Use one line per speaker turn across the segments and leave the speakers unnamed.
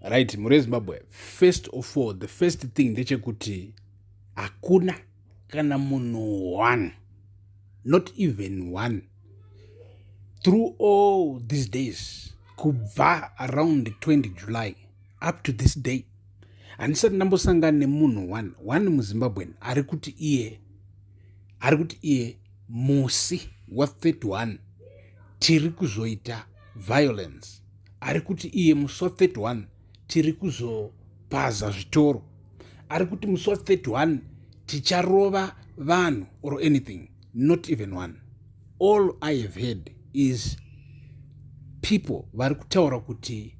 right, mure Zimbabwe, first of all, the first thing ndechekuti hakuna kana munhu one, not even one, through all these days, kubva around 20 July up to this day, handisati ndambosangana nemunhu one muzimbabwean ari kuti iye musi wa31 tiri kuzoita violence, ari kuti iye musi wa31 tiri kuzopaza zvitoro, ari kuti musi wa31 ticharova vanhu or anything. Not even one. All I have heard is people vari kutaura kuti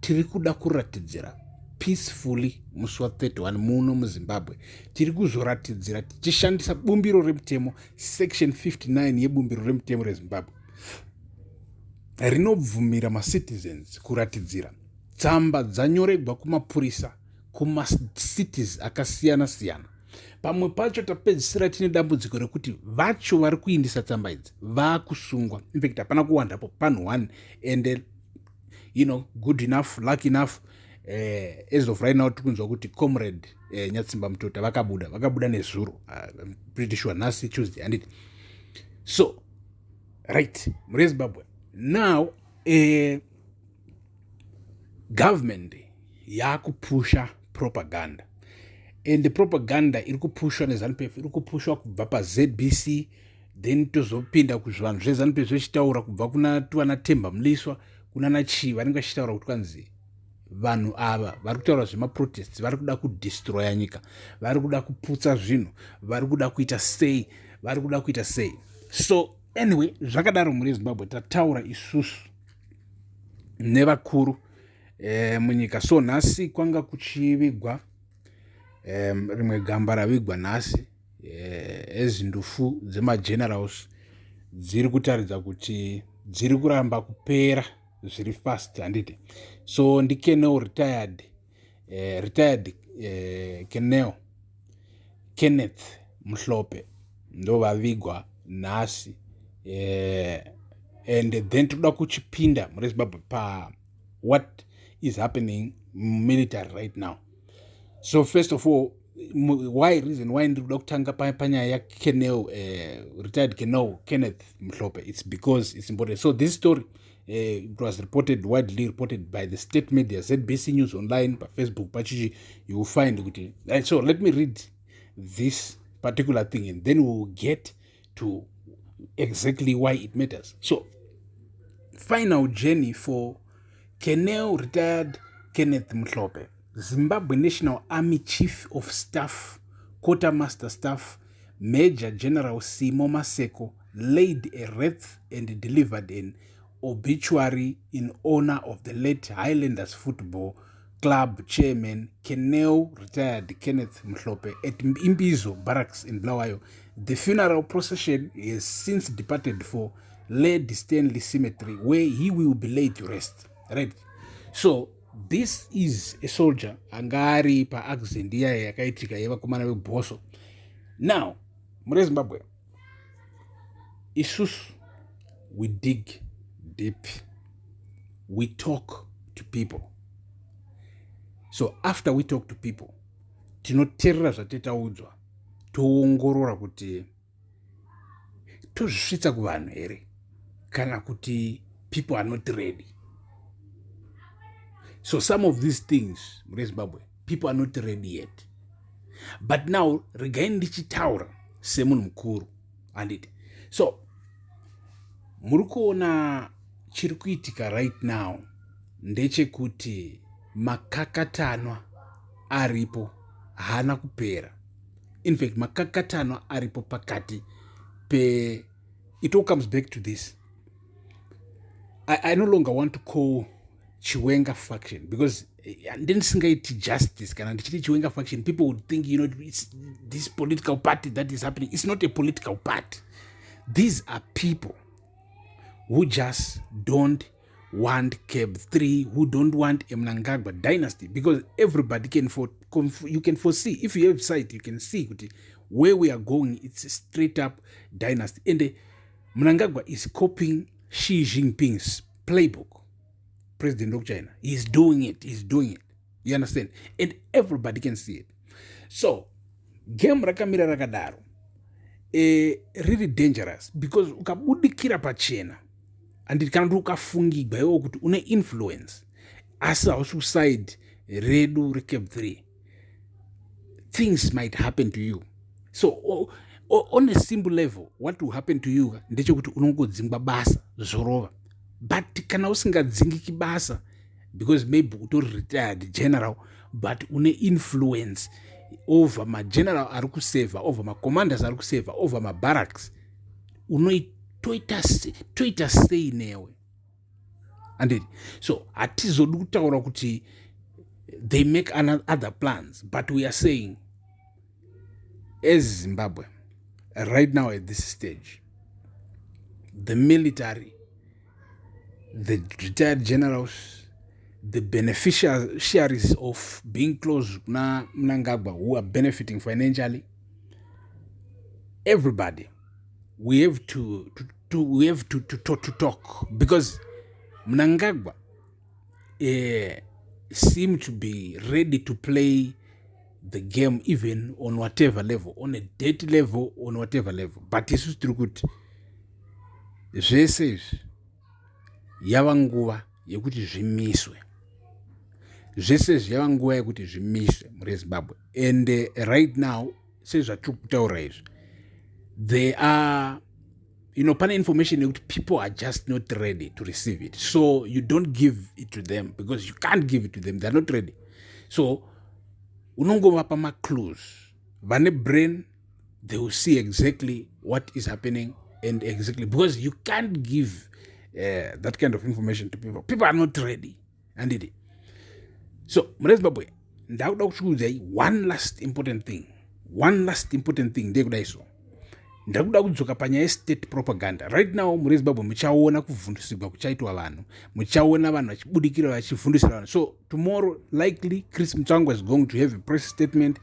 tiri kuda kuratidzira peacefully musi wa31 muno muzimbabwe, tiri kuzoratidzira tichishandisa bumbiro remutemo section 59 yebumbiro remutemo rezimbabwe rinobvumira macitizens kuratidzira. Tsamba dzanyoregwa kumapurisa kumacitiz akasiyana siyana. Pamwe pacho tapedzisira tine dambudziko rekuti vacho vari kuindisa tsamba idzi vakusungwa. In fact, hapana kuwandapo panhu 1 and good enough, lucky enough, as of right now tikunzwa kuti comrade Nyatsimba Mutota vakabuda nezuro. I'm pretty sure nhasi Tuesday and it. So right, mure Zimbabwe now, government yakupusha propaganda, and the propaganda iri kupushwa neZANU-PF iri kupushwa kubva paZBC, then tozopinda kuzvanhu zveZANU-PF zvichitaura kubva kuna Twana Temba Mliswa, kuna nachi vanenge vachitaura kuti kwanzi vanhu ava vari kutaura zvemaprotests, vari kuda kudestroya nyika, vari kuda kuputsa zvinhu, vari kuda kuita sei, vari kuda kuita sei. So anyway, zvakadaro mure Zimbabwe tataura isusu nevakuru munyika. So nhasi kwanga kuchivigwa rimwe gamba ravigwa nhasi, ezindufu dzemagenerals dziri kutaridza kuti dziri kuramba kupera zviri fast handiti. So ndikeneo retired Keneo Kenneth Mhlope ndo vavigwa nhasi, and then toda kuchipinda mure Zimbabwe pa what is happening military right now. So first of all, reason why ndiri kuda kutanga panyaya yaKeneo, retired Keneo Kenneth Mhlope, it's because it's important. So this story it was widely reported by the state media, ZBC News Online, by Facebook, pachichi, you will find it. And so let me read this particular thing and then we will get to exactly why it matters. So, final journey for Keneo retired Kenneth Mhlope, Zimbabwe National Army Chief of Staff, Quartermaster Staff, Major General Simo Maseko, laid a wreath and delivered an obituary in honor of the late Highlanders Football Club chairman Keneo retired Kenneth Mhlope at Imbizo Barracks in Bulawayo. The funeral procession has since departed for Lady Stanley Cemetery, where he will be laid to rest. Right? So this is a soldier angari pa accident yakaitika yevakomana vebhoso. Now, mure Zimbabwe, isusu we dig deep, we talk to people. So after we talk to people, tinoteerera zvatetaudzwa, toongorora kuti tozvisvitsa kuvanhu here kana kuti people are not ready. So some of these things mure Zimbabwe, people are not ready yet. But now regai ndichitaura semunhu mukuru handiti. So muri kuona chiri kuitika right now ndechekuti makakatanwa aripo hana kupera. In fact, makakatanwa aripo pakati pe. It all comes back to this. I no longer want to call Chiwenga faction because ndenisingaiti justice kana ndichiti Chiwenga faction, people would think, it's this political party that is happening. It's not a political party. These are people who just don't want Cab 3, who don't want a Mnangagwa dynasty, because everybody you can foresee. If you have sight, you can see where we are going. It's a straight up dynasty. And Mnangagwa is copying Xi Jinping's playbook. president of China. He's doing it. You understand? And everybody can see it. So game rakamira rakadaro really dangerous, because ukabudikira pachena and kana kuti ukafungigwa iwo kuti une influence asi haususide redu recap 3, things might happen to you. So on a simple level, what will happen to you ndechekuti unongodzingwa basa zorova. But kana usingadzingiki basa, because maybe utori retired general, but une influence over ma general ari kuseva, over ma commanders ari kuseva, over ma barracks, toita stay newe. And so atizodi kutaura kuti they make other plans, but we are saying as Zimbabwe right now at this stage, the military, the retired generals, the beneficiaries of being close to Mnangagwa, who are benefiting financially, everybody, we have to talk, because Mnangagwa seem to be ready to play the game even on whatever level, on a dirty level, on whatever level. But isusu tiri kuti zvese izvi yava nguva yekuti zvimiswe. Zvese izvi yava nguva yekuti zvimiswe muri Zimbabwe. And right now, sezvatiri kutaura izvi, there are, pane information yekuti people are just not ready to receive it. So you don't give it to them, because you can't give it to them. They're not ready. So unongovapa ma clues. Vane brain, they will see exactly what is happening, and exactly, because you can't give that kind of information to people. People are not ready. And so muri Zimbabwe, ndakuda kuchiudzai one last important thing ndekudai so. Ndakuda kudzoka panyaya state propaganda. Right now muri Zimbabwe muchaona kuvhundusigwa kuchaitwa vanhu, muchaona vanhu vachibudikira vachivhundusira vanhu. So tomorrow likely Chris Mutsvangwa is going to have a press statement,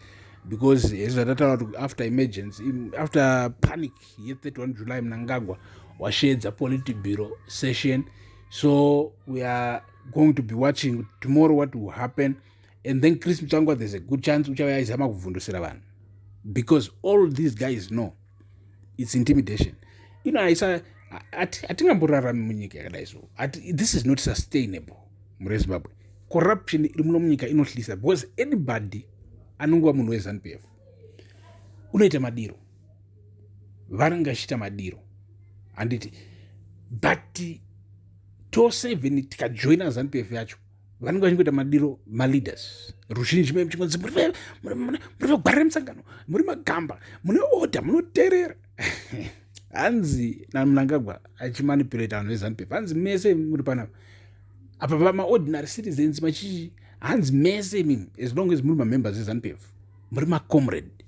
because after emergence, after panic ye 31 July Mnangagwa washedza Politburo session. So we are going to be watching tomorrow what will happen, and then Chris Mutsvangwa, there's a good chance uchauya izama kuvhundusira vanhu, because all these guys know it's intimidation. Atingamborarami munyika yakadai so. This is not sustainable muri Zimbabwe. Corruption iri muno munyika inohlisa, because anybody anongova munhu weZANU-PF unoita madiro, varangashita madiro, handiti, but tose even tikajoina ZANU-PF yacho vanenge vachingoita madiro maleaders ruzhinji mechimodzi muri vagwarira musangano, muri magamba, mune order, munoteerera. Hanzi naMnangagwa achimanipulate vanhu veZANU-PF, hanzi mese muri panapa apa pama-ordinary citizens machichi, hanzi mese mimi, as long as muri ma-members veZANU-PF muri ma-comrade,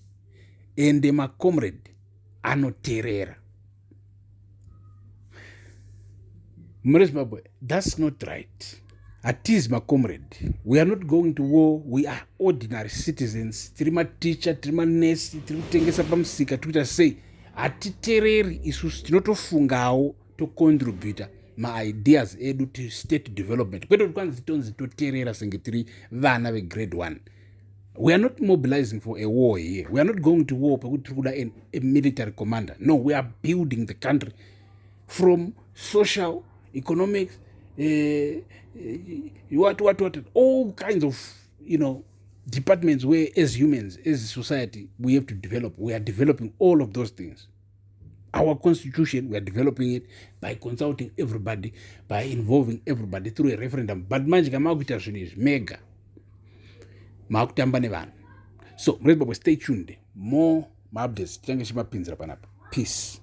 and ma-comrade anoteerera. Muri Zimbabwe, that's not right. Atizi ma-comrade. We are not going to war. We are ordinary citizens. Tiri ma-teacher, tiri ma-nurse, tiri kutengesa pamusika, tikuita sei. Hatitereri isusu tinotofungawo tocontributa ma-ideas edu to state development. Kwete kuti kwanzi tonzi toterera senge tiri vana vegrade 1. We are not mobilizing for a war here. We are not going to war pekuti tiri kuda a military commander. No, we are building the country from social, economics, what, all kinds of, departments where as humans, as a society, we have to develop. We are developing all of those things. Our constitution, we are developing it by consulting everybody, by involving everybody through a referendum. But manje kama kuita zvinhu izvi mega makutamba nevanhu. So, stay tuned. More updates. Tichanga chimapinzira panapa. Peace.